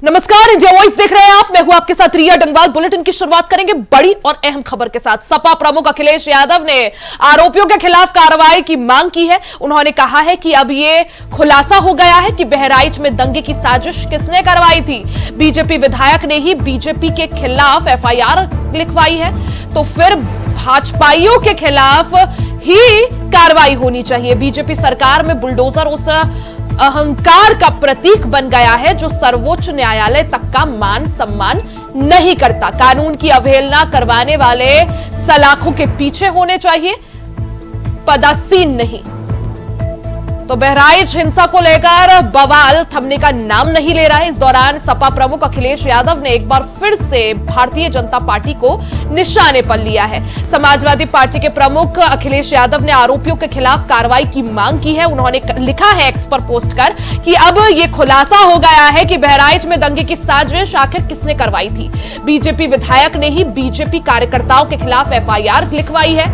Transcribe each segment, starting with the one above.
नमस्कार, India voice देख रहे हैं आप। मैं हूं आपके साथ रिया डंगवाल। बुलेटिन की शुरुआत करेंगे बड़ी और अहम खबर के साथ। सपा प्रमुख अखिलेश यादव ने आरोपियों के खिलाफ कार्रवाई की मांग की है। उन्होंने कहा है कि अब ये खुलासा हो गया है कि बहराइच में दंगे की साजिश किसने करवाई थी। बीजेपी विधायक ने ही बीजेपी के खिलाफ एफआईआर लिखवाई है, तो फिर भाजपाइयों के खिलाफ ही कार्रवाई होनी चाहिए। बीजेपी सरकार में बुलडोजर उस अहंकार का प्रतीक बन गया है जो सर्वोच्च न्यायालय तक का मान सम्मान नहीं करता। कानून की अवहेलना करवाने वाले सलाखों के पीछे होने चाहिए, पदासीन नहीं। तो बहराइच हिंसा को लेकर बवाल थमने का नाम नहीं ले रहा है। इस दौरान सपा प्रमुख अखिलेश यादव ने एक बार फिर से भारतीय जनता पार्टी को निशाने पर लिया है। समाजवादी पार्टी के प्रमुख अखिलेश यादव ने आरोपियों के खिलाफ कार्रवाई की मांग की है। उन्होंने लिखा है एक्स पर पोस्ट कर कि अब यह खुलासा हो गया है कि बहराइच में दंगे की साजिश आखिर किसने करवाई थी। बीजेपी विधायक ने ही बीजेपी कार्यकर्ताओं के खिलाफ एफआईआर लिखवाई है,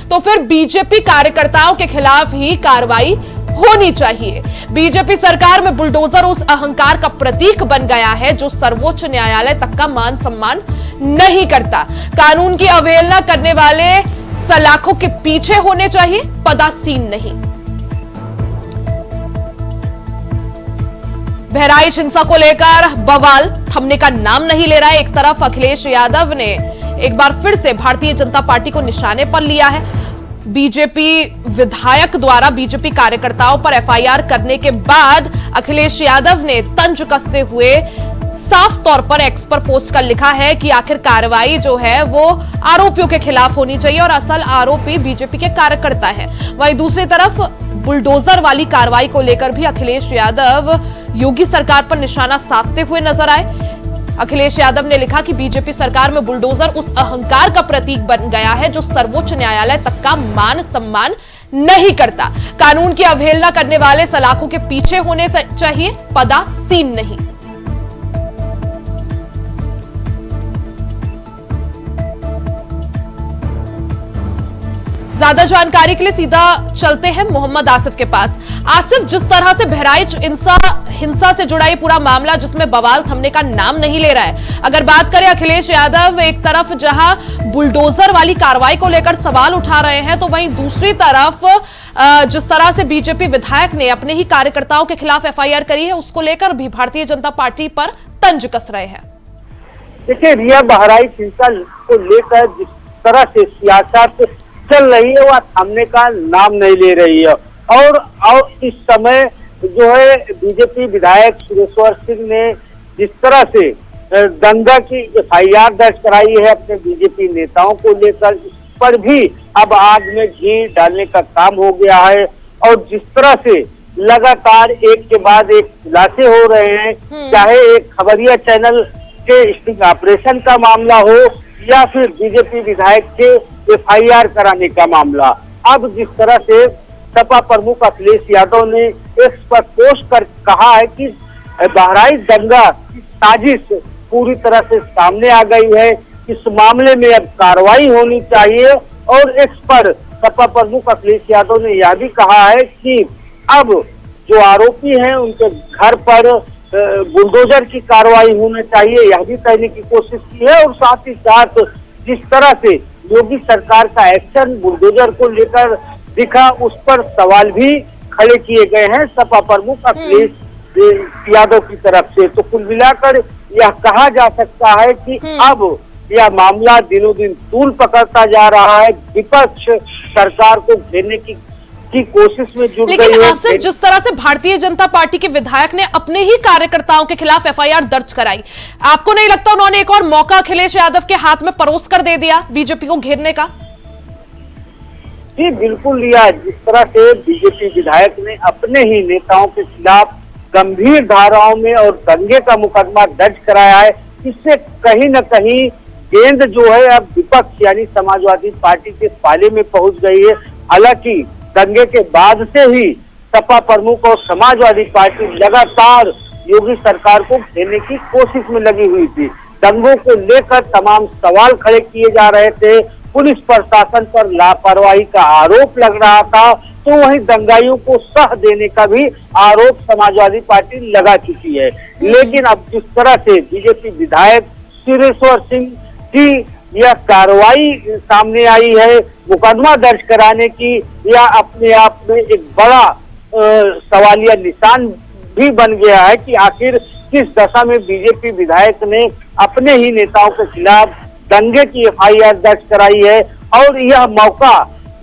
तो फिर बीजेपी कार्यकर्ताओं के खिलाफ ही कार्रवाई होनी चाहिए। बीजेपी सरकार में बुलडोजर उस अहंकार का प्रतीक बन गया है जो सर्वोच्च न्यायालय तक का मान सम्मान नहीं करता। कानून की अवहेलना करने वाले सलाखों के पीछे होने चाहिए, पदासीन नहीं। बहराइच हिंसा को लेकर बवाल थमने का नाम नहीं ले रहा है। एक तरफ अखिलेश यादव ने एक बार फिर से भारतीय जनता पार्टी को निशाने पर लिया है। बीजेपी विधायक द्वारा बीजेपी कार्यकर्ताओं पर एफआईआर करने के बाद अखिलेश यादव ने तंज कसते हुए साफ तौर पर एक्स पर पोस्ट कर लिखा है कि आखिर कार्रवाई जो है वो आरोपियों के खिलाफ होनी चाहिए और असल आरोपी बीजेपी के कार्यकर्ता है। वहीं दूसरी तरफ बुलडोजर वाली कार्रवाई को लेकर भी अखिलेश यादव योगी सरकार पर निशाना साधते हुए नजर आए। अखिलेश यादव ने लिखा कि बीजेपी सरकार में बुलडोजर उस अहंकार का प्रतीक बन गया है जो सर्वोच्च न्यायालय तक का मान सम्मान नहीं करता। कानून की अवहेलना करने वाले सलाखों के पीछे होने चाहिए, पदासीन नहीं। ज्यादा जानकारी के लिए सीधा चलते हैं मोहम्मद आसिफ के पास। आसिफ, जिस तरह से बहराइच हिंसा से जुड़ा ये पूरा मामला जिसमें बवाल थमने का नाम नहीं ले रहा है, अगर बात करें अखिलेश यादव एक तरफ जहां बुलडोजर वाली कार्रवाई को लेकर सवाल उठा रहे हैं, तो वहीं दूसरी तरफ जिस तरह से बीजेपी विधायक ने अपने ही कार्यकर्ताओं के खिलाफ एफआईआर करी है, उसको लेकर भी भारतीय जनता पार्टी पर तंज कस रहे हैं। देखिए रिया, बहराइच हिंसा को लेकर जिस तरह से सियासत चल रही है वह थमने का नाम नहीं ले रही है। और इस समय जो है बीजेपी विधायक सुरेश्वर सिंह ने जिस तरह से दंगा की एफआईआर दर्ज कराई है अपने बीजेपी नेताओं को लेकर, इस पर भी अब आग में घी डालने का काम हो गया है। और जिस तरह से लगातार एक के बाद एक खुलासे हो रहे हैं, चाहे एक खबरिया चैनल के स्टिंग ऑपरेशन का मामला हो या फिर बीजेपी विधायक के एफआईआर कराने का मामला, अब जिस तरह से सपा प्रमुख अखिलेश यादव ने एक्स पर पोस्ट कर कहा है कि बहराइच दंगा की साजिश पूरी तरह से सामने आ गई है, इस मामले में अब कार्रवाई होनी चाहिए। और एक्स पर सपा प्रमुख अखिलेश यादव ने यह भी कहा है कि अब जो आरोपी हैं उनके घर पर बुलडोजर की कार्रवाई होनी चाहिए, यह भी कहने की कोशिश की है। और साथ ही साथ जिस तरह से योगी सरकार का एक्शन बुलडोजर को लेकर दिखा, उस पर सवाल भी खड़े किए गए हैं सपा प्रमुख अखिलेश यादव की तरफ से। तो कुल मिलाकर यह कहा जा सकता है कि अब यह मामला दिनों दिन तूल पकड़ता जा रहा है। विपक्ष सरकार को घेरने की कोशिश में जुट गई है। लेकिन आसिफ, जिस तरह से भारतीय जनता पार्टी के विधायक ने अपने ही कार्यकर्ताओं के खिलाफ एफआईआर दर्ज कराई, आपको नहीं लगता उन्होंने एक और मौका अखिलेश यादव के हाथ में परोस कर दे दिया बीजेपी को घेरने का? जी बिल्कुल लिया। जिस तरह से बीजेपी विधायक ने अपने ही नेताओं के खिलाफ गंभीर धाराओं में और दंगे का मुकदमा दर्ज कराया है, इससे कहीं न कहीं गेंद जो है अब विपक्ष यानी समाजवादी पार्टी के पाले में पहुंच गई है। हालांकि दंगे के बाद से ही सपा प्रमुख और समाजवादी पार्टी लगातार योगी सरकार को घेरने की कोशिश में लगी हुई थी। दंगों को लेकर तमाम सवाल खड़े किए जा रहे थे, पुलिस प्रशासन पर लापरवाही का आरोप लग रहा था तो वहीं दंगाइयों को सह देने का भी आरोप समाजवादी पार्टी लगा चुकी है। लेकिन अब जिस तरह से बीजेपी विधायक सुरेश्वर सिंह की यह कार्रवाई सामने आई है, मुकदमा दर्ज कराने की, यह अपने आप में एक बड़ा सवालिया निशान भी बन गया है कि आखिर किस दशा में बीजेपी विधायक ने अपने ही नेताओं के खिलाफ दंगे की एफआईआर दर्ज कराई है। और यह मौका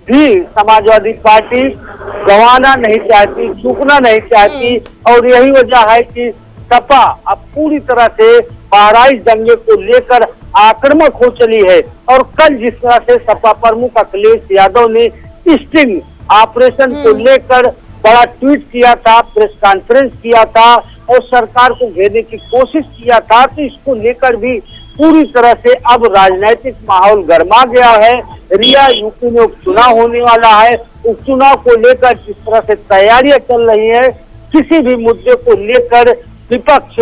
भी समाजवादी पार्टी गंवाना नहीं चाहती, चूकना नहीं चाहती। और यही वजह है कि सपा अब पूरी तरह से बहराइच दंगे को लेकर आक्रामक हो चली है। और कल जिस तरह से सपा प्रमुख अखिलेश यादव ने स्टिंग ऑपरेशन को लेकर बड़ा ट्वीट किया था, प्रेस कॉन्फ्रेंस किया था और सरकार को घेरने की कोशिश किया था, तो इसको लेकर भी पूरी तरह से अब राजनीतिक माहौल गर्मा गया है। रिया यूपी में उपचुनाव होने वाला है, उपचुनाव को लेकर जिस तरह से तैयारियां चल रही है, किसी भी मुद्दे को लेकर विपक्ष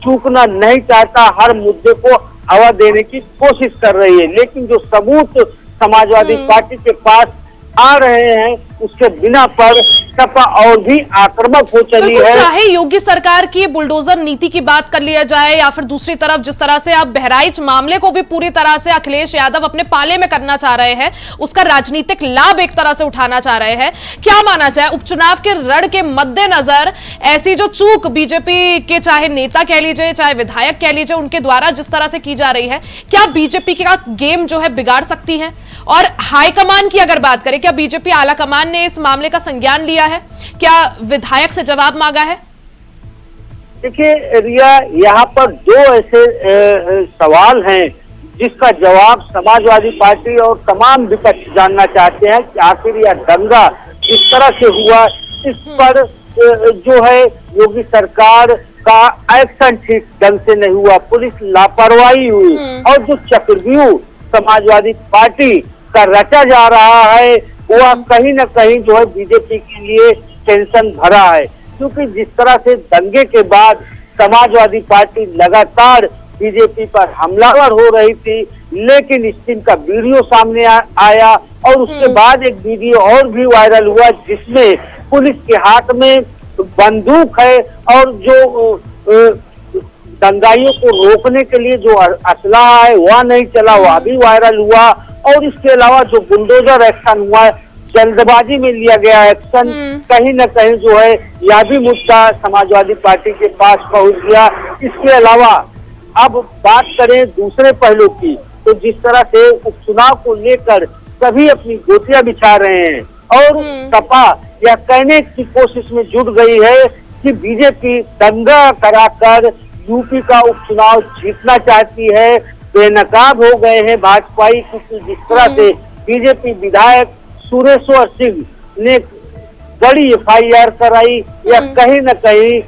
चूकना नहीं चाहता, हर मुद्दे को हवा देने की कोशिश कर रही है। लेकिन जो सबूत समाजवादी पार्टी के पास आ रहे हैं उसके बिना पर सपा और भी आक्रामक हो चली है। चाहे योगी सरकार की बुलडोजर नीति की बात कर लिया जाए या फिर दूसरी तरफ जिस तरह से अब बहराइच मामले को भी पूरी तरह से अखिलेश यादव अपने पाले में करना चाह रहे हैं, उसका राजनीतिक लाभ एक तरह से उठाना चाह रहे हैं, क्या माना जाए उपचुनाव के रण के मद्देनजर ऐसी जो चूक बीजेपी के चाहे नेता कह लीजिए चाहे विधायक कह लीजिए उनके द्वारा जिस तरह से की जा रही है, क्या बीजेपी का गेम जो है बिगाड़ सकती है? और हाईकमान की अगर बात करें, क्या बीजेपी आला कमान ने इस मामले का संज्ञान लिया है? क्या विधायक से जवाब मांगा है? देखिए रिया, यहाँ पर दो ऐसे सवाल हैं जिसका जवाब समाजवादी पार्टी और तमाम विपक्ष जानना चाहते हैं कि आखिर यह दंगा जिस तरह से हुआ इस पर जो है योगी सरकार का एक्शन ठीक ढंग से नहीं हुआ, पुलिस लापरवाही हुई और जो चक्रव्यूह समाजवादी पार्टी का रचा जा रहा है वह कहीं न कहीं जो है बीजेपी के लिए टेंशन भरा है। क्योंकि जिस तरह से दंगे के बाद समाजवादी पार्टी लगातार बीजेपी पर हमलावर हो रही थी, लेकिन इस दिन का वीडियो सामने आया और उसके बाद एक वीडियो और भी वायरल हुआ जिसमें पुलिस के हाथ में बंदूक है और जो दंगाइयों को रोकने के लिए जो असलाह है वह नहीं चला, वह भी वायरल हुआ। और इसके अलावा जो बुलडोजर एक्शन हुआ, जल्दबाजी में लिया गया एक्शन, कहीं न कहीं जो है यह भी मुद्दा समाजवादी पार्टी के पास पहुंच गया। इसके अलावा अब बात करें दूसरे पहलू की, तो जिस तरह से उपचुनाव को लेकर सभी अपनी गोतियां बिछा रहे हैं और सपा यह कहने की कोशिश में जुट गई है कि बीजेपी दंगा कराकर यूपी का उपचुनाव जीतना चाहती है, बेनकाब हो गए हैं भाजपाई। क्योंकि जिस तरह से बीजेपी विधायक सुरेश्वर सिंह ने बड़ी एफआईआर कराई, या कहीं न कहीं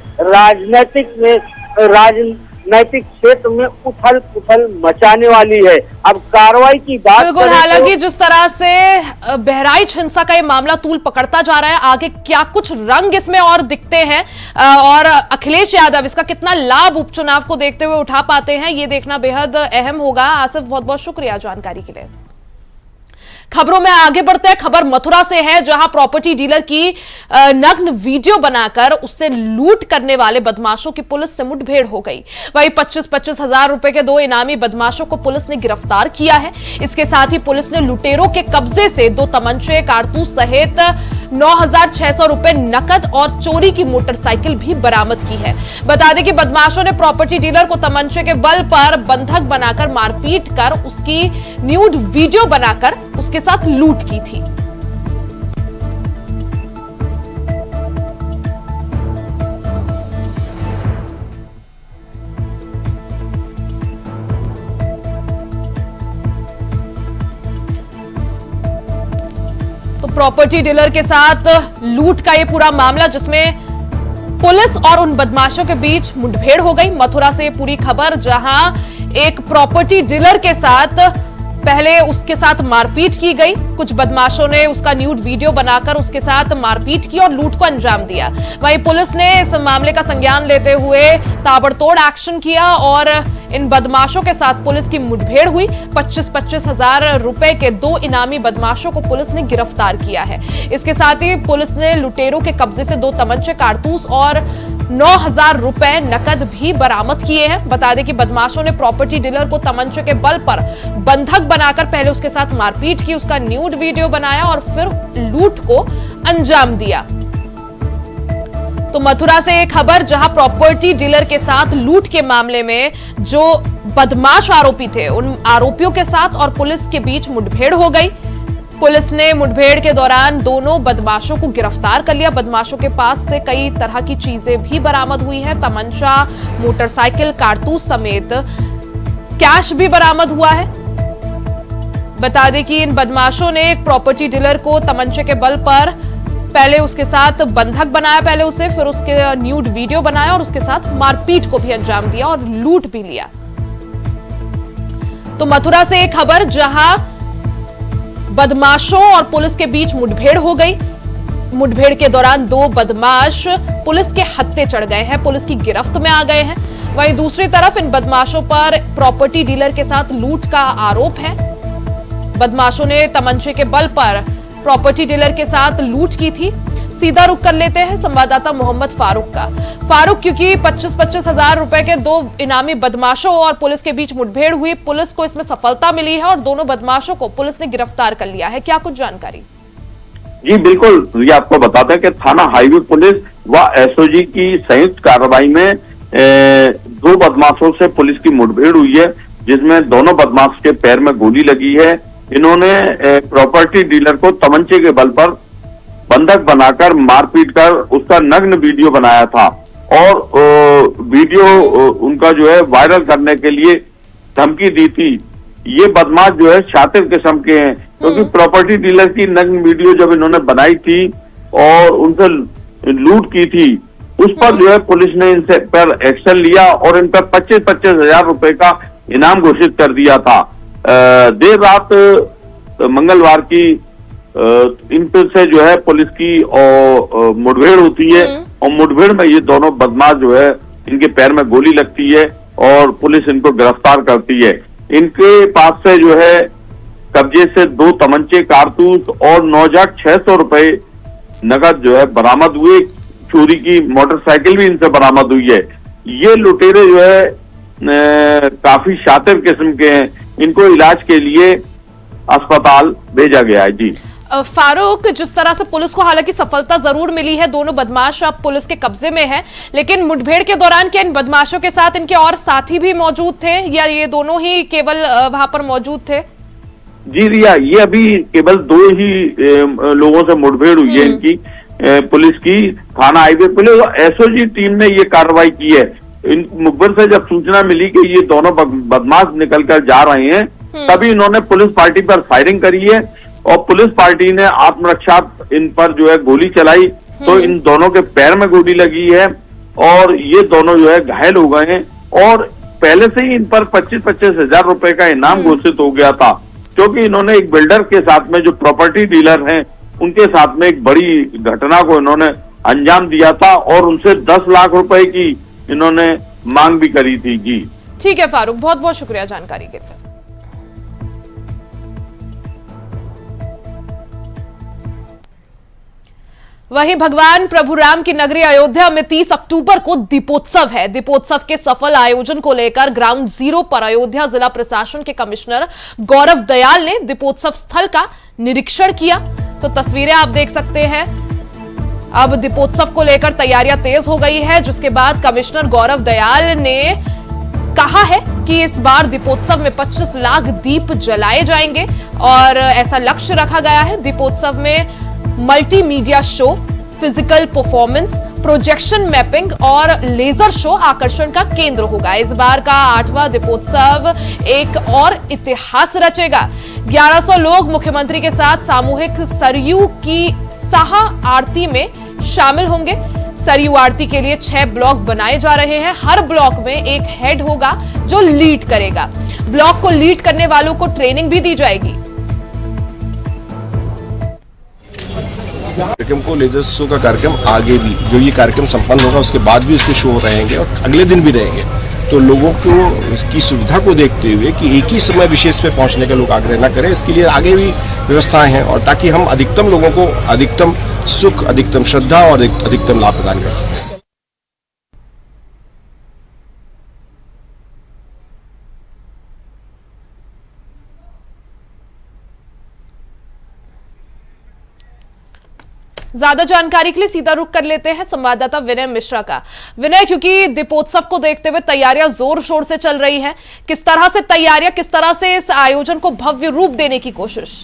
राजनैतिक क्षेत्र में उथल पुथल मचाने वाली है। अब कार्रवाई की बात बिल्कुल, हालांकि जिस तरह से बहराइच हिंसा का ये मामला तूल पकड़ता जा रहा है, आगे क्या कुछ रंग इसमें और दिखते हैं और अखिलेश यादव इसका कितना लाभ उपचुनाव को देखते हुए उठा पाते हैं, ये देखना बेहद अहम होगा। आसिफ, बहुत बहुत शुक्रिया जानकारी के लिए। खबरों में आगे बढ़ते हैं। खबर मथुरा से है जहां प्रॉपर्टी डीलर की नग्न वीडियो बनाकर उससे लूट करने वाले बदमाशों की पुलिस से मुठभेड़ हो गई। वहीं 25-25 हजार रुपए के 2 इनामी बदमाशों को पुलिस ने गिरफ्तार किया है। इसके साथ ही पुलिस ने लुटेरों के कब्जे से 2 तमंचे, कारतूस सहित 9,600 रुपए नकद और चोरी की मोटरसाइकिल भी बरामद की है। बता दें कि बदमाशों ने प्रॉपर्टी डीलर को तमंचे के बल पर बंधक बनाकर मारपीट कर उसकी न्यूड वीडियो बनाकर उसके साथ लूट की थी। तो प्रॉपर्टी डीलर के साथ लूट का ये पूरा मामला जिसमें पुलिस और उन बदमाशों के बीच मुठभेड़ हो गई। मथुरा से पूरी खबर जहां एक प्रॉपर्टी डीलर के साथ पहले उसके साथ मारपीट की गई। कुछ बदमाशों ने उसका न्यूड वीडियो बनाकर उसके साथ मारपीट की और लूट को अंजाम दिया। वहीं पुलिस ने इस मामले का संज्ञान लेते हुए ताबड़तोड़ एक्शन किया और इन बदमाशों के साथ पुलिस की मुठभेड़ हुई। 25-25 हजार रुपए के 2 इनामी बदमाशों को पुलिस ने गिरफ्तार किया है। इसके साथ ही पुलिस ने लुटेरों के कब्जे से 2 तमंचे, कारतूस और 9,000 रुपए नकद भी बरामद किए हैं। बता दें कि बदमाशों ने प्रॉपर्टी डीलर को तमंचे के बल पर बंधक बनाकर पहले उसके साथ मारपीट की, उसका न्यूड वीडियो बनाया और फिर लूट को अंजाम दिया। तो मथुरा से एक खबर, जहां प्रॉपर्टी डीलर के साथ लूट के मामले में जो बदमाश आरोपी थे, उन आरोपियों के साथ और पुलिस के बीच मुठभेड़ हो गई। पुलिस ने मुठभेड़ के दौरान दोनों बदमाशों को गिरफ्तार कर लिया। बदमाशों के पास से कई तरह की चीजें भी बरामद हुई हैं, तमंचा, मोटरसाइकिल, कारतूस समेत कैश भी बरामद हुआ है। बता दें कि इन बदमाशों ने एक प्रॉपर्टी डीलर को तमंचे के बल पर पहले उसके साथ बंधक बनाया, पहले उसे, फिर उसके न्यूड वीडियो बनाया और उसके साथ मारपीट को भी अंजाम दिया और लूट भी लिया। तो मथुरा से एक खबर, जहां बदमाशों और पुलिस के बीच मुठभेड़ हो गई। मुठभेड़ के दौरान 2 बदमाश पुलिस के हत्थे चढ़ गए हैं, पुलिस की गिरफ्त में आ गए हैं। वहीं दूसरी तरफ इन बदमाशों पर प्रॉपर्टी डीलर के साथ लूट का आरोप है। बदमाशों ने तमंचे के बल पर प्रॉपर्टी डीलर के साथ लूट की थी। सीधा रुख कर लेते हैं संवाददाता मोहम्मद फारूक का। फारूक, क्योंकि 25-25 हजार रुपए के 2 इनामी बदमाशों और पुलिस के बीच मुठभेड़ हुई, पुलिस को इसमें सफलता मिली है और दोनों बदमाशों को पुलिस ने गिरफ्तार कर लिया है, क्या कुछ जानकारी? जी बिल्कुल, ये आपको बताते हैं कि थाना हाईवे पुलिस व एसओजी की संयुक्त कार्रवाई में 2 बदमाशों से पुलिस की मुठभेड़ हुई है, जिसमें दोनों बदमाश के पैर में गोली लगी है। इन्होंने प्रॉपर्टी डीलर को तमंचे के बल पर बंधक बनाकर मारपीट कर उसका नग्न वीडियो बनाया था और वीडियो उनका जो है वायरल करने के लिए धमकी दी थी। ये बदमाश जो है शातिर किस्म के हैं, क्योंकि प्रॉपर्टी डीलर की नग्न वीडियो जब इन्होंने बनाई थी और उनसे लूट की थी, उस पर जो है पुलिस ने इनसे पर एक्शन लिया और इन पर 25-25 हजार रुपए का इनाम घोषित कर दिया था। देर रात मंगलवार की इन पर से जो है पुलिस की मुठभेड़ होती है और मुठभेड़ में ये दोनों बदमाश जो है, इनके पैर में गोली लगती है और पुलिस इनको गिरफ्तार करती है। इनके पास से जो है कब्जे से 2 तमंचे, कारतूस और 9,600 रुपए नगद जो है बरामद हुए। चोरी की मोटरसाइकिल भी इनसे बरामद हुई है। ये लुटेरे जो है काफी शातिर किस्म के हैं। इनको इलाज के लिए अस्पताल भेजा गया है। जी फारूक, जिस तरह से पुलिस को हालांकि सफलता जरूर मिली है, दोनों बदमाश अब पुलिस के कब्जे में हैं, लेकिन मुठभेड़ के दौरान क्या इन बदमाशों के साथ इनके और साथी भी मौजूद थे या ये दोनों ही केवल वहां पर मौजूद थे? जी रिया, ये अभी केवल 2 ही लोगों से मुठभेड़ हुई है इनकी। पुलिस की थाना हाईवे पुलिस और एसओजी टीम ने ये कार्रवाई की है। इन मुखबिर से जब सूचना मिली कि ये दोनों बदमाश निकलकर जा रहे हैं, तभी इन्होंने पुलिस पार्टी पर फायरिंग करी है और पुलिस पार्टी ने आत्मरक्षा इन पर जो है गोली चलाई, तो इन दोनों के पैर में गोली लगी है और ये दोनों जो है घायल हो गए हैं। और पहले से ही इन पर 25-25 हजार रुपए का इनाम घोषित हो गया था, क्योंकि इन्होंने एक बिल्डर के साथ में, जो प्रॉपर्टी डीलर हैं, उनके साथ में एक बड़ी घटना को इन्होंने अंजाम दिया था और उनसे 10 लाख रुपए की इन्होंने मांग भी करी थी। जी ठीक है फारूक, बहुत बहुत शुक्रिया जानकारी के लिए। वहीं भगवान प्रभु राम की नगरी अयोध्या में 30 अक्टूबर को दीपोत्सव है। दीपोत्सव के सफल आयोजन को लेकर ग्राउंड जीरो पर अयोध्या जिला प्रशासन के कमिश्नर गौरव दयाल ने दीपोत्सव स्थल का निरीक्षण किया। तो तस्वीरें आप देख सकते हैं। अब दीपोत्सव को लेकर तैयारियां तेज हो गई है, जिसके बाद कमिश्नर गौरव दयाल ने कहा है कि इस बार दीपोत्सव में 25 लाख दीप जलाए जाएंगे और ऐसा लक्ष्य रखा गया है। दीपोत्सव में multimedia show, physical performance, projection mapping और लेजर शो आकर्षण का केंद्र होगा। इस बार का 8वां दीपोत्सव एक और इतिहास रचेगा। 1100 लोग मुख्यमंत्री के साथ सामूहिक सरयू की साहा आरती में शामिल होंगे। सरयू आरती के लिए 6 ब्लॉक बनाए जा रहे हैं। हर ब्लॉक में एक हेड होगा जो लीड करेगा। ब्लॉक को लीड करने वालों को ट्रेनिंग भी दी जाएगी। कार्यक्रम को लेजर शो का कार्यक्रम आगे भी जो ये कार्यक्रम संपन्न होगा उसके बाद भी उसके शो रहेंगे और अगले दिन भी रहेंगे। तो लोगों को इसकी सुविधा को देखते हुए कि एक ही समय विशेष पे पहुंचने का लोग आग्रह न करें, इसके लिए आगे भी व्यवस्थाएं हैं और ताकि हम अधिकतम लोगों को अधिकतम सुख, अधिकतम श्रद्धा और अधिकतम लाभ प्रदान कर सकें। ज्यादा जानकारी के लिए सीधा रुख कर लेते हैं संवाददाता विनय मिश्रा का। विनय, क्योंकि दीपोत्सव को देखते हुए तैयारियां जोर शोर से चल रही हैं, किस तरह से तैयारियां, किस तरह से इस आयोजन को भव्य रूप देने की कोशिश?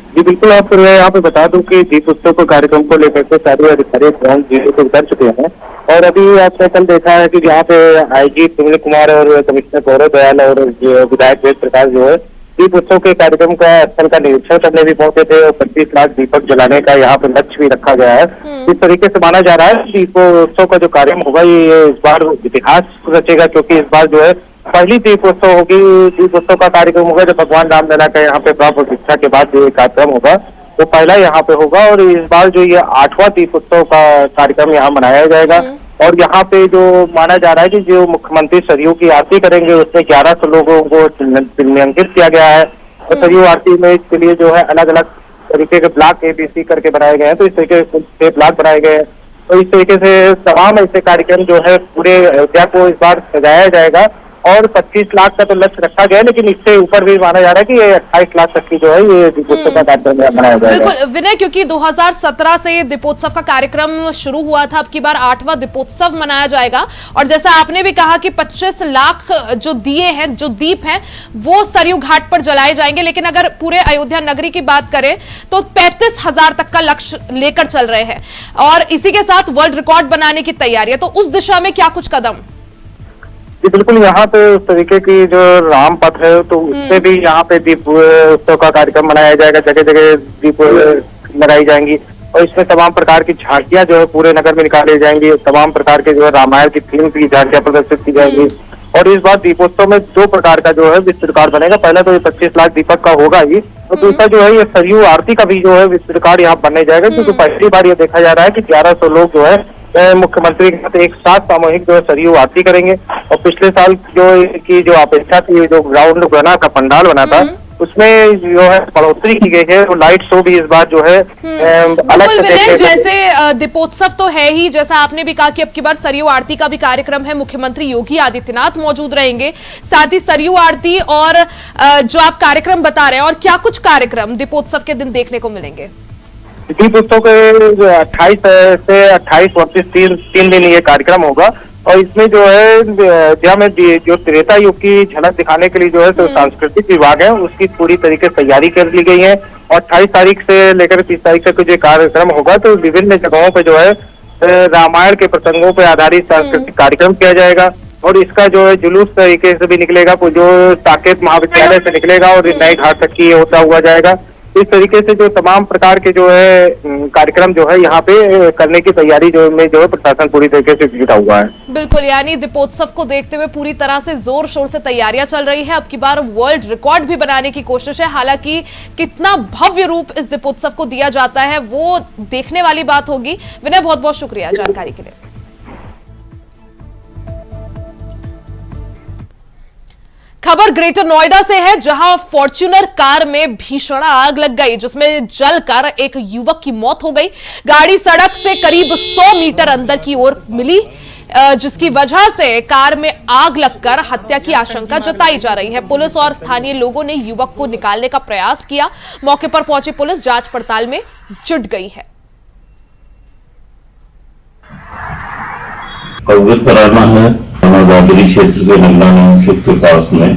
जी बिल्कुल, आप मैं यहाँ पे बता दूं कि दीपोत्सव के कार्यक्रम को लेकर के सारे अधिकारी ग्राउंड जीरो पे उतर चुके हैं और अभी आपने कल देखा है कि यहाँ पे आईजी सुनील कुमार और कमिश्नर गौरव दयाल और विधायक वेद प्रकाश जो है दीपोत्सव के कार्यक्रम का स्थल का निरीक्षण करने भी पहुंचे थे और 25 लाख दीपक जलाने का यहाँ पे लक्ष्य भी रखा गया है। इस तरीके से माना जा रहा है कि दीपोत्सव का जो कार्यक्रम होगा ये इस बार इतिहास रचेगा, क्योंकि इस बार जो है पहली दीपोत्सव होगी। दीपोत्सव का कार्यक्रम होगा जब भगवान रामलला का यहाँ पे प्राप्त शिक्षा के बाद जो कार्यक्रम होगा वो पहला यहाँ पे होगा और इस बार जो ये 8वां दीपोत्सव का कार्यक्रम यहाँ मनाया जाएगा। और यहाँ पे जो माना जा रहा है कि जो मुख्यमंत्री सरयू की आरती करेंगे उसमें 1100 लोगों को निमंत्रित किया गया है और सरयू आरती में इसके लिए जो है अलग अलग तरीके के ब्लॉक ABC करके बनाए गए हैं। तो इस तरीके से ब्लॉक बनाए गए हैं। तो इस तरीके से तमाम ऐसे कार्यक्रम जो है पूरे अयोध्या को इस बार सजाया जाएगा और 25 लाख का तो लक्ष्य रखा गया है, लेकिन इससे ऊपर भी माना जा रहा है कि ये 28 लाख तक की जो है ये दीपोत्सव का कार्यक्रम मनाया जाएगा। बिल्कुल विनय, क्योंकि 2017 से दीपोत्सव का कार्यक्रम शुरू हुआ था, अब की बार 8वां दीपोत्सव मनाया जाएगा और जैसा आपने भी कहा कि 25 लाख जो दिए हैं, जो दीप हैं, वो सरयू घाट पर जलाए जाएंगे। लेकिन अगर पूरे अयोध्या नगरी की बात करें तो 35,000 तक का लक्ष्य लेकर चल रहे हैं और इसी के साथ वर्ल्ड रिकॉर्ड बनाने की तैयारी है। तो उस दिशा में क्या कुछ कदम? जी बिल्कुल, यहाँ पे उस तरीके की जो राम पथ है तो उससे भी यहाँ पे दीप उत्सव का कार्यक्रम मनाया जाएगा। जगह जगह दीप लगाई जाएंगी और इसमें तमाम प्रकार की झांकियां जो है पूरे नगर में निकाली जाएंगी। तमाम प्रकार के जो है रामायण की थीम की झांकियां प्रदर्शित की जाएंगी और इस बार दीपोत्सव में 2 प्रकार का जो है विश्व रिकॉर्ड बनेगा। पहला तो ये 25 लाख दीपक का होगा ही और दूसरा जो है ये सरयू आरती का भी जो है विश्व रिकॉर्ड यहाँ बनने जाएगा, क्योंकि पहली बार ये देखा जा रहा है कि 1100 लोग जो है मुख्यमंत्री के साथ एक साथ सामूहिक जो है सरयू आरती करेंगे। और पिछले साल जो जो अपेक्षा थी, जो ग्राउंड बना का पंडाल बना था उसमें जो है बढ़ोतरी की गई है। तो लाइट शो भी इस बार जो है अलग से जैसे दीपोत्सव तो है ही, जैसा आपने भी कहा कि अब की बार सरयू आरती का भी कार्यक्रम है, मुख्यमंत्री योगी आदित्यनाथ मौजूद रहेंगे, साथ ही सरयू आरती और जो आप कार्यक्रम बता रहे हैं, और क्या कुछ कार्यक्रम दीपोत्सव के दिन देखने को मिलेंगे? दीपोत्सव के 28 से 28 29 तीन दिन ये कार्यक्रम होगा और इसमें जो है में जो त्रेता युग की झलक दिखाने के लिए जो है तो सांस्कृतिक विभाग है उसकी पूरी तरीके से तैयारी कर ली गई है। और 28 तारीख से लेकर 30 तारीख तक जो कार्यक्रम होगा तो विभिन्न जगहों पे जो है रामायण के प्रसंगों पर आधारित सांस्कृतिक कार्यक्रम किया जाएगा और इसका जो है जुलूस तरीके से भी निकलेगा, जो साकेत महाविद्यालय से निकलेगा और नए घाट तक की होता हुआ जाएगा। इस तरीके से जो तमाम प्रकार के जो है कार्यक्रम जो है यहाँ पे करने की तैयारी जो है प्रशासन पूरी तरीके से जुटा हुआ है। बिल्कुल, यानी दीपोत्सव को देखते हुए पूरी तरह से जोर शोर से तैयारियां चल रही है। अब की बार वर्ल्ड रिकॉर्ड भी बनाने की कोशिश है। हालांकि कितना भव्य रूप इस दीपोत्सव को दिया जाता है वो देखने वाली बात होगी। विनय, बहुत बहुत शुक्रिया जानकारी के लिए। खबर ग्रेटर नोएडा से है, जहां फॉर्च्यूनर कार में भीषण आग लग गई, जिसमें जलकर एक युवक की मौत हो गई। गाड़ी सड़क से करीब 100 मीटर अंदर की ओर मिली, जिसकी वजह से कार में आग लगकर हत्या की आशंका जताई जा रही है। पुलिस और स्थानीय लोगों ने युवक को निकालने का प्रयास किया। मौके पर पहुंची पुलिस जांच पड़ताल में जुट गई है। अवगत कराना है, दादरी क्षेत्र के नंदा टाउनशिप के पास में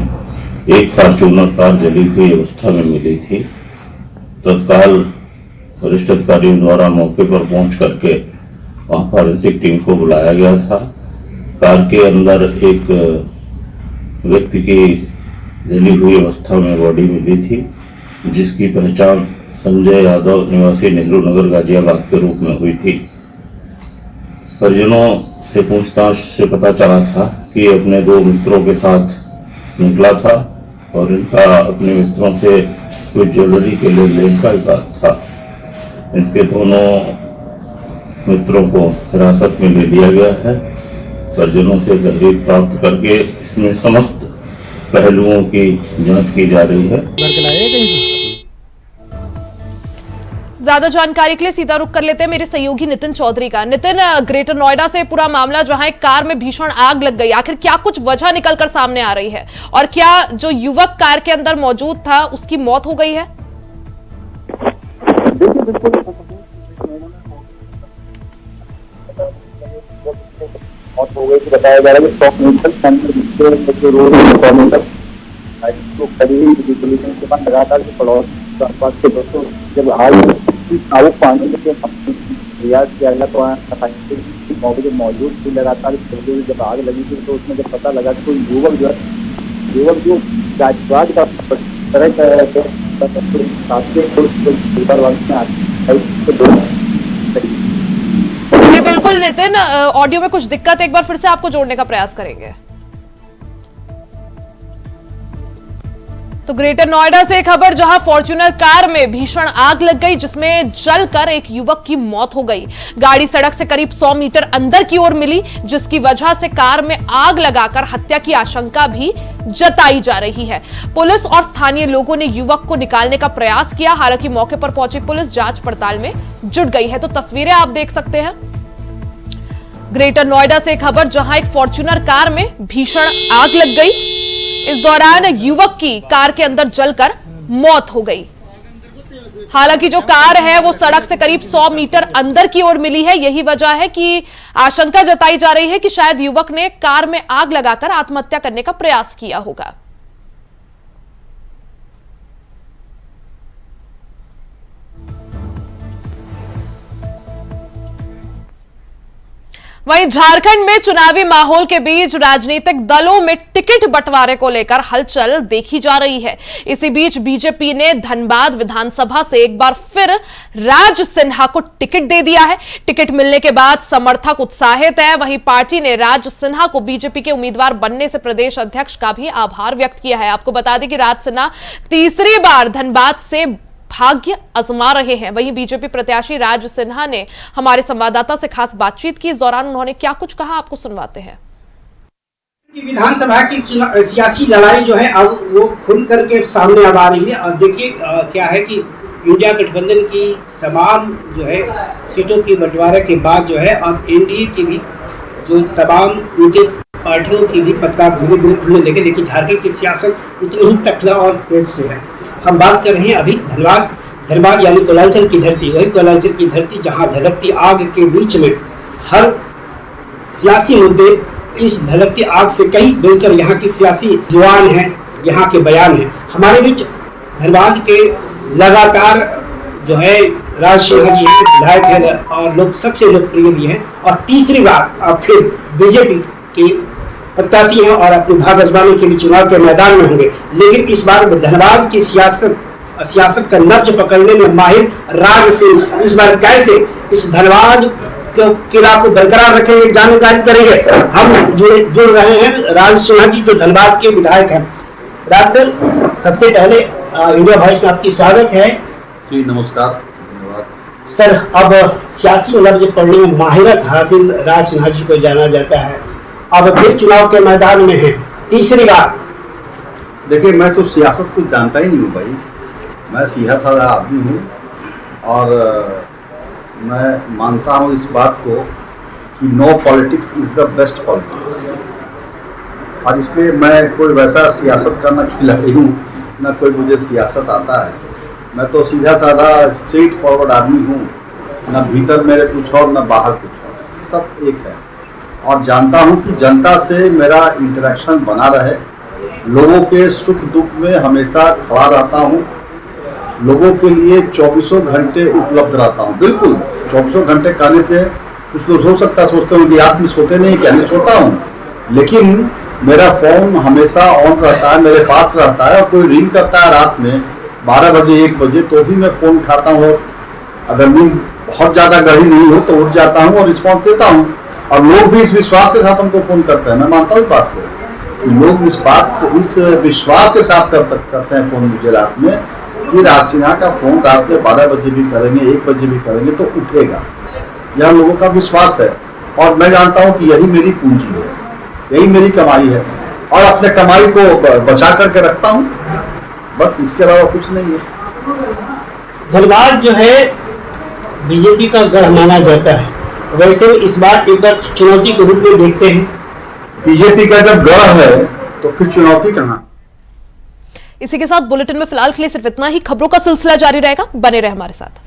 एक फॉर्च्यूनर कार जली हुई अवस्था में मिली थी। तत्काल वरिष्ठ अधिकारियों द्वारा मौके पर पहुंच करके वहां फॉरेंसिक टीम को बुलाया गया था। कार के अंदर एक व्यक्ति की जली हुई अवस्था में बॉडी मिली थी, जिसकी पहचान संजय यादव निवासी नेहरू नगर गाजियाबाद के रूप में हुई थी। परिजनों से पूछताछ से पता चला था कि अपने 2 मित्रों के साथ निकला था और इनका अपने मित्रों से कोई ज्वेलरी के लेन का विवाद था। इनके दोनों मित्रों को हिरासत में ले लिया गया है। परिजनों से तहरीर प्राप्त करके इसमें समस्त पहलुओं की जांच की जा रही है। ज्यादा जानकारी के लिए सीधा रुख कर लेते हैं मेरे सहयोगी नितिन चौधरी का। नितिन, ग्रेटर नोएडा से पूरा मामला जहां एक कार में भीषण आग लग गई, आखिर क्या कुछ वजह निकलकर सामने आ रही है और क्या जो युवक कार के अंदर मौजूद था उसकी मौत हो गई है? मौत हो गई थी, बताया जा रहा है 100 मीटर तो करीब पुलिस के पास लगातार पड़ोस आसपास के दोस्तों जब आग पानी के प्रयास किया गया तो सफाई मौके मौजूद थी। लगातार जब आग लगी थी तो उसमें जब पता लगा तो युवक जो जांचबाज का बिल्कुल नितिन, ऑडियो में कुछ दिक्कत, एक बार फिर से आपको जोड़ने का प्रयास करेंगे। तो ग्रेटर नोएडा से खबर जहां फॉर्च्यूनर कार में भीषण आग लग गई जिसमें जलकर एक युवक की मौत हो गई। गाड़ी सड़क से करीब 100 मीटर अंदर की ओर मिली जिसकी वजह से कार में आग लगाकर हत्या की आशंका भी जताई जा रही है। पुलिस और स्थानीय लोगों ने युवक को निकालने का प्रयास किया, हालांकि मौके पर पहुंची पुलिस जांच पड़ताल में जुट गई है। तो तस्वीरें आप देख सकते हैं ग्रेटर नोएडा से खबर जहां एक फॉर्च्यूनर कार में भीषण आग लग गई। इस दौरान युवक की कार के अंदर जलकर मौत हो गई। हालांकि जो कार है वो सड़क से करीब 100 मीटर अंदर की ओर मिली है। यही वजह है कि आशंका जताई जा रही है कि शायद युवक ने कार में आग लगाकर आत्महत्या करने का प्रयास किया होगा। वहीं झारखंड में चुनावी माहौल के बीच राजनीतिक दलों में टिकट बंटवारे को लेकर हलचल देखी जा रही है। इसी बीच बीजेपी ने धनबाद विधानसभा से एक बार फिर राज सिन्हा को टिकट दे दिया है। टिकट मिलने के बाद समर्थक उत्साहित है। वहीं पार्टी ने राज सिन्हा को बीजेपी के उम्मीदवार बनने से प्रदेश अध्यक्ष का भी आभार व्यक्त किया है। आपको बता दें कि राज सिन्हा तीसरी बार धनबाद से भाग्य आजमा रहे हैं। वहीं बीजेपी प्रत्याशी राज सिन्हा ने हमारे संवाददाता से खास बातचीत की। इस दौरान उन्होंने क्या कुछ कहा, आपको सुनवाते हैं। विधानसभा की सियासी लड़ाई जो है अब वो खुल करके सामने अब आ रही है। अब देखिए क्या है कि इंडिया गठबंधन की तमाम जो है सीटों की बंटवारा के बाद जो है अब एनडीए की भी जो तमाम उनके पार्टियों की भी पत्ता धीरे धीरे खुलने लगे। लेकिन झारखंड की सियासत उतनी ही तकला और तेज से है। हम बात कर रहे हैं अभी धनबाद यानी कोयलांचल की धरती, वही कोयलांचल की धरती जहां धधकती आग के बीच में हर सियासी मुद्दे इस धधकती आग से कहीं बेहतर यहाँ की सियासी जुबान है, यहाँ के बयान है। हमारे बीच धनबाद के लगातार जो है राज सिन्हा जी हैं, विधायक हैं और लोग सबसे लोकप्रिय भी हैं और तीसरी बार अब फिर बीजेपी की प्रत्याशी हैं और अपनी भाग आजमाने के लिए चुनाव के मैदान में होंगे। लेकिन इस बार धनबाद की सियासत का नब्ज पकड़ने में माहिर राज सिंह इस बार कैसे इस धनबाद किला को बरकरार रखेंगे, जानकारी करेंगे। हम जुड़ रहे हैं राज सिन्हा जी जो धनबाद के विधायक हैं। राज सर, सबसे पहले इंडिया वॉइस में आपकी स्वागत है। जी नमस्कार, धन्यवाद सर। अब सियासी लफ्ज पढ़ने में माहिरत हासिल राज सिन्हा जी को जाना जाता है, अब फिर चुनाव के मैदान में है तीसरी बार। देखिए, मैं तो सियासत को जानता ही नहीं हूँ भाई, मैं सीधा साधा आदमी हूँ और मैं मानता हूँ इस बात को कि no politics is the best politics, और इसलिए मैं कोई वैसा सियासत का न खिलाड़ी हूँ न कोई मुझे सियासत आता है। मैं तो सीधा साधा स्ट्रेट फॉरवर्ड आदमी हूँ, न भीतर मेरे कुछ और न बाहर कुछ और, सब एक है। और जानता हूँ कि जनता से मेरा इंटरेक्शन बना रहे, लोगों के सुख दुख में हमेशा खड़ा रहता हूँ, लोगों के लिए 24 घंटे उपलब्ध रहता हूँ। बिल्कुल 24 घंटे कहने से कुछ लोग हो सकता सोचते हैं कि रात में सोते नहीं, क्या नहीं सोता हूँ, लेकिन मेरा फ़ोन हमेशा ऑन रहता है, मेरे पास रहता है। और कोई रिंग करता है रात में 12 बजे 1 बजे तो भी मैं फ़ोन उठाता हूँ। अगर नींद बहुत ज़्यादा गहरी नहीं हो तो उठ जाता हूँ और रिस्पॉन्स देता हूँ। और लोग भी इस विश्वास के साथ हमको फ़ोन करते हैं, मैं मानता हूँ इस बात को। कि लोग इस विश्वास के साथ करते हैं फोन मुझे रात में कि राज सिन्हा का फोन रात में 12 बजे भी करेंगे, 1 बजे भी करेंगे तो उठेगा। यह लोगों का विश्वास है और मैं जानता हूं कि यही मेरी पूंजी है, यही मेरी कमाई है और अपने कमाई को बचा करके रखता हूं, बस इसके अलावा कुछ नहीं है। धनबाद जो है बीजेपी का गढ़ माना जाता है, वैसे इस बार एक चुनौती के रूप में देखते हैं। बीजेपी का जब गढ़ है तो फिर चुनौती कहां। इसी के साथ बुलेटिन में फिलहाल के लिए सिर्फ इतना ही। खबरों का सिलसिला जारी रहेगा, बने रहे हमारे साथ।